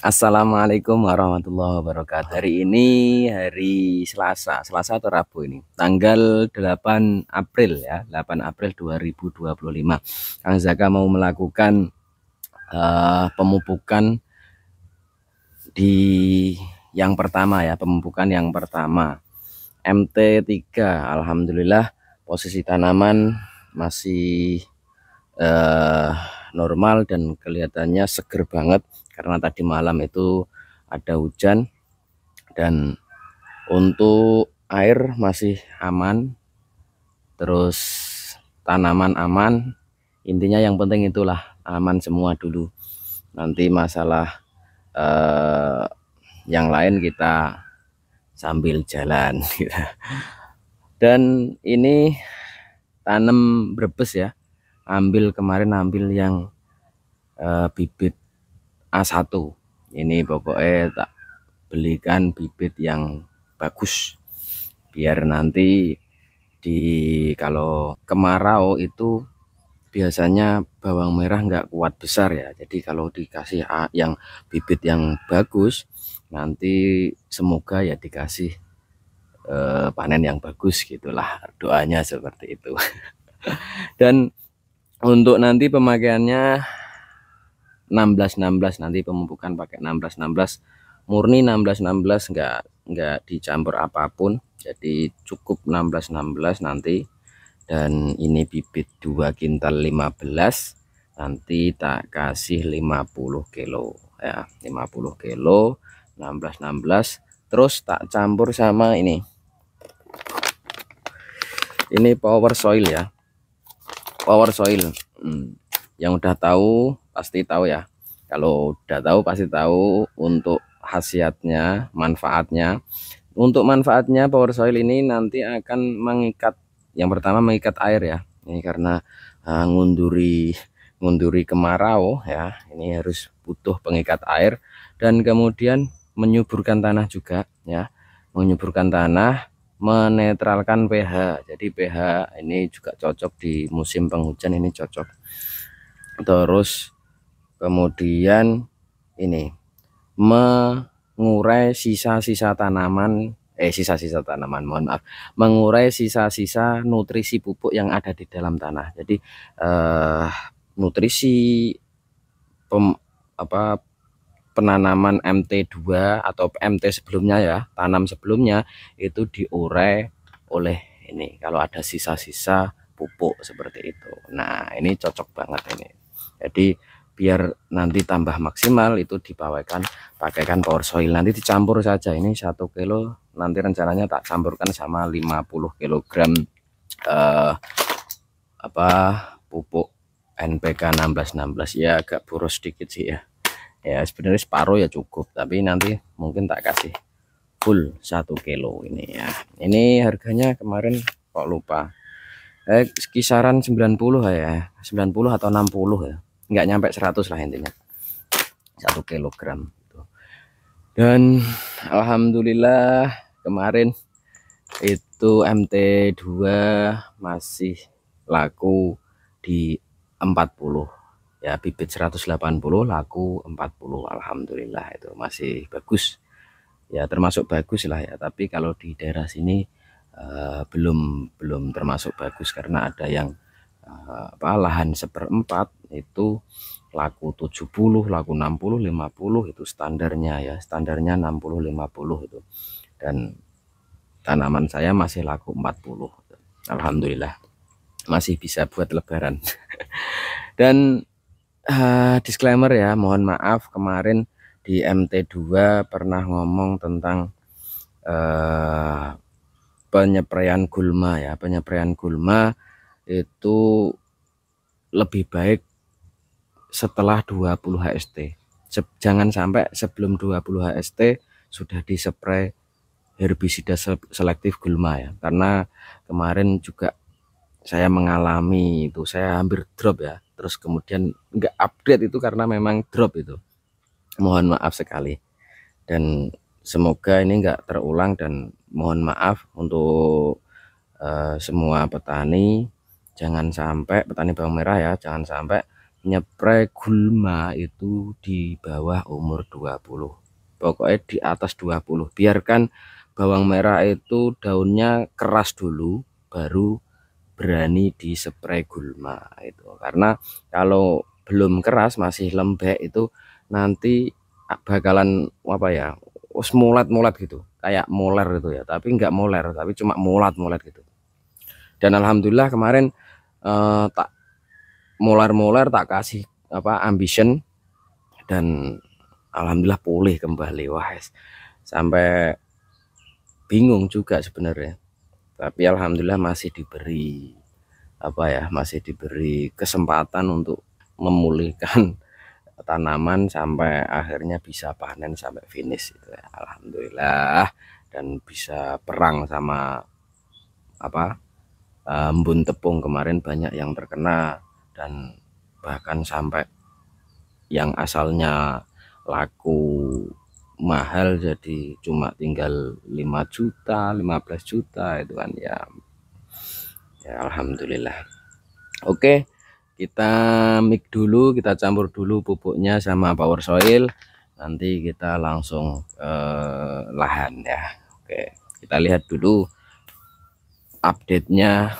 Assalamualaikum warahmatullahi wabarakatuh. Hari ini hari Selasa atau Rabu ini, tanggal 8 April ya, 8 April 2025. Kang Zaka mau melakukan pemupukan di yang pertama ya, pemupukan yang pertama. MT3, alhamdulillah posisi tanaman masih eh, normal dan kelihatannya seger banget karena tadi malam itu ada hujan. Dan untuk air masih aman, terus tanaman aman, intinya yang penting itulah aman semua dulu. Nanti masalah eh, yang lain kita sambil jalan gitu. Dan ini tanam Brebes ya, kemarin ambil yang bibit A1. Ini pokoknya tak belikan bibit yang bagus biar nanti kalau kemarau itu biasanya bawang merah nggak kuat besar ya. Jadi kalau dikasih yang bibit yang bagus, nanti semoga ya dikasih panen yang bagus gitulah, doanya seperti itu. Dan untuk nanti pemakaiannya 16-16, nanti pemupukan pakai 16-16 murni, 16-16, nggak dicampur apapun, jadi cukup 16-16 nanti. Dan ini bibit 2 kintal 15, nanti tak kasih 50 kilo ya, 50 kilo 16-16. Terus tak campur sama ini power soil ya, power soil. Yang udah tahu pasti tahu ya, kalau udah tahu pasti tahu untuk khasiatnya, manfaatnya. Untuk manfaatnya power soil ini nanti akan mengikat, yang pertama mengikat air ya, ini karena ngunduri kemarau ya, ini harus butuh pengikat air. Dan kemudian menyuburkan tanah juga ya, menyuburkan tanah, menetralkan pH. Jadi pH ini juga cocok di musim penghujan, ini cocok. Terus kemudian ini mengurai sisa-sisa tanaman, mohon maaf, mengurai sisa-sisa nutrisi pupuk yang ada di dalam tanah. Jadi nutrisi penanaman MT2 atau MT sebelumnya ya, tanam sebelumnya itu diurai oleh ini kalau ada sisa-sisa pupuk seperti itu. Nah, ini cocok banget ini. Jadi biar nanti tambah maksimal itu pakaikan power soil, nanti dicampur saja. Ini 1 kilo nanti rencananya tak campurkan sama 50 kilogram pupuk NPK 16-16 ya, agak boros sedikit sih ya. Ya sebenarnya separuh ya cukup, tapi nanti mungkin tak kasih full 1 kilo ini ya. Ini harganya kemarin kok lupa, kisaran 90 ya, 90 atau 60 ya, nggak nyampe 100 lah intinya, 1 kilogram. Dan alhamdulillah kemarin itu MT2 masih laku di 40 ya, bibit 180 laku 40, alhamdulillah itu masih bagus ya, termasuk bagus lah ya. Tapi kalau di daerah sini belum termasuk bagus karena ada yang lahan seperempat itu laku 70, laku 60, 50, itu standarnya ya, standarnya 60 50 itu. Dan tanaman saya masih laku 40, alhamdulillah masih bisa buat lebaran. Dan disclaimer ya, mohon maaf kemarin di MT2 pernah ngomong tentang penyepreian gulma ya. Penyepreian gulma itu lebih baik setelah 20 HST. Jangan sampai sebelum 20 HST sudah dispray herbisida selektif gulma ya. Karena kemarin juga saya mengalami itu, saya hampir drop ya, terus kemudian nggak update itu karena memang drop itu. Mohon maaf sekali, dan semoga ini nggak terulang. Dan mohon maaf untuk semua petani, jangan sampai petani bawang merah ya, jangan sampai nyepray gulma itu di bawah umur 20, pokoknya di atas 20. Biarkan bawang merah itu daunnya keras dulu baru berani di spray gulma itu, karena kalau belum keras masih lembek itu nanti bakalan apa ya, mulat-mulat gitu, kayak moler gitu ya, tapi enggak moler, tapi cuma mulat-mulat gitu. Dan alhamdulillah kemarin tak molar-molar tak kasih apa ambition, dan alhamdulillah pulih kembali. Wah, sampai bingung juga sebenarnya, tapi alhamdulillah masih diberi apa ya, masih diberi kesempatan untuk memulihkan tanaman sampai akhirnya bisa panen sampai finish itu ya, alhamdulillah. Dan bisa perang sama apa, embun tepung kemarin banyak yang terkena, dan bahkan sampai yang asalnya laku mahal jadi cuma tinggal 5 juta 15 juta itu kan ya. Ya alhamdulillah. Oke, kita mix dulu, kita campur dulu pupuknya sama power soil, nanti kita langsung lahan ya. Oke, kita lihat dulu update-nya.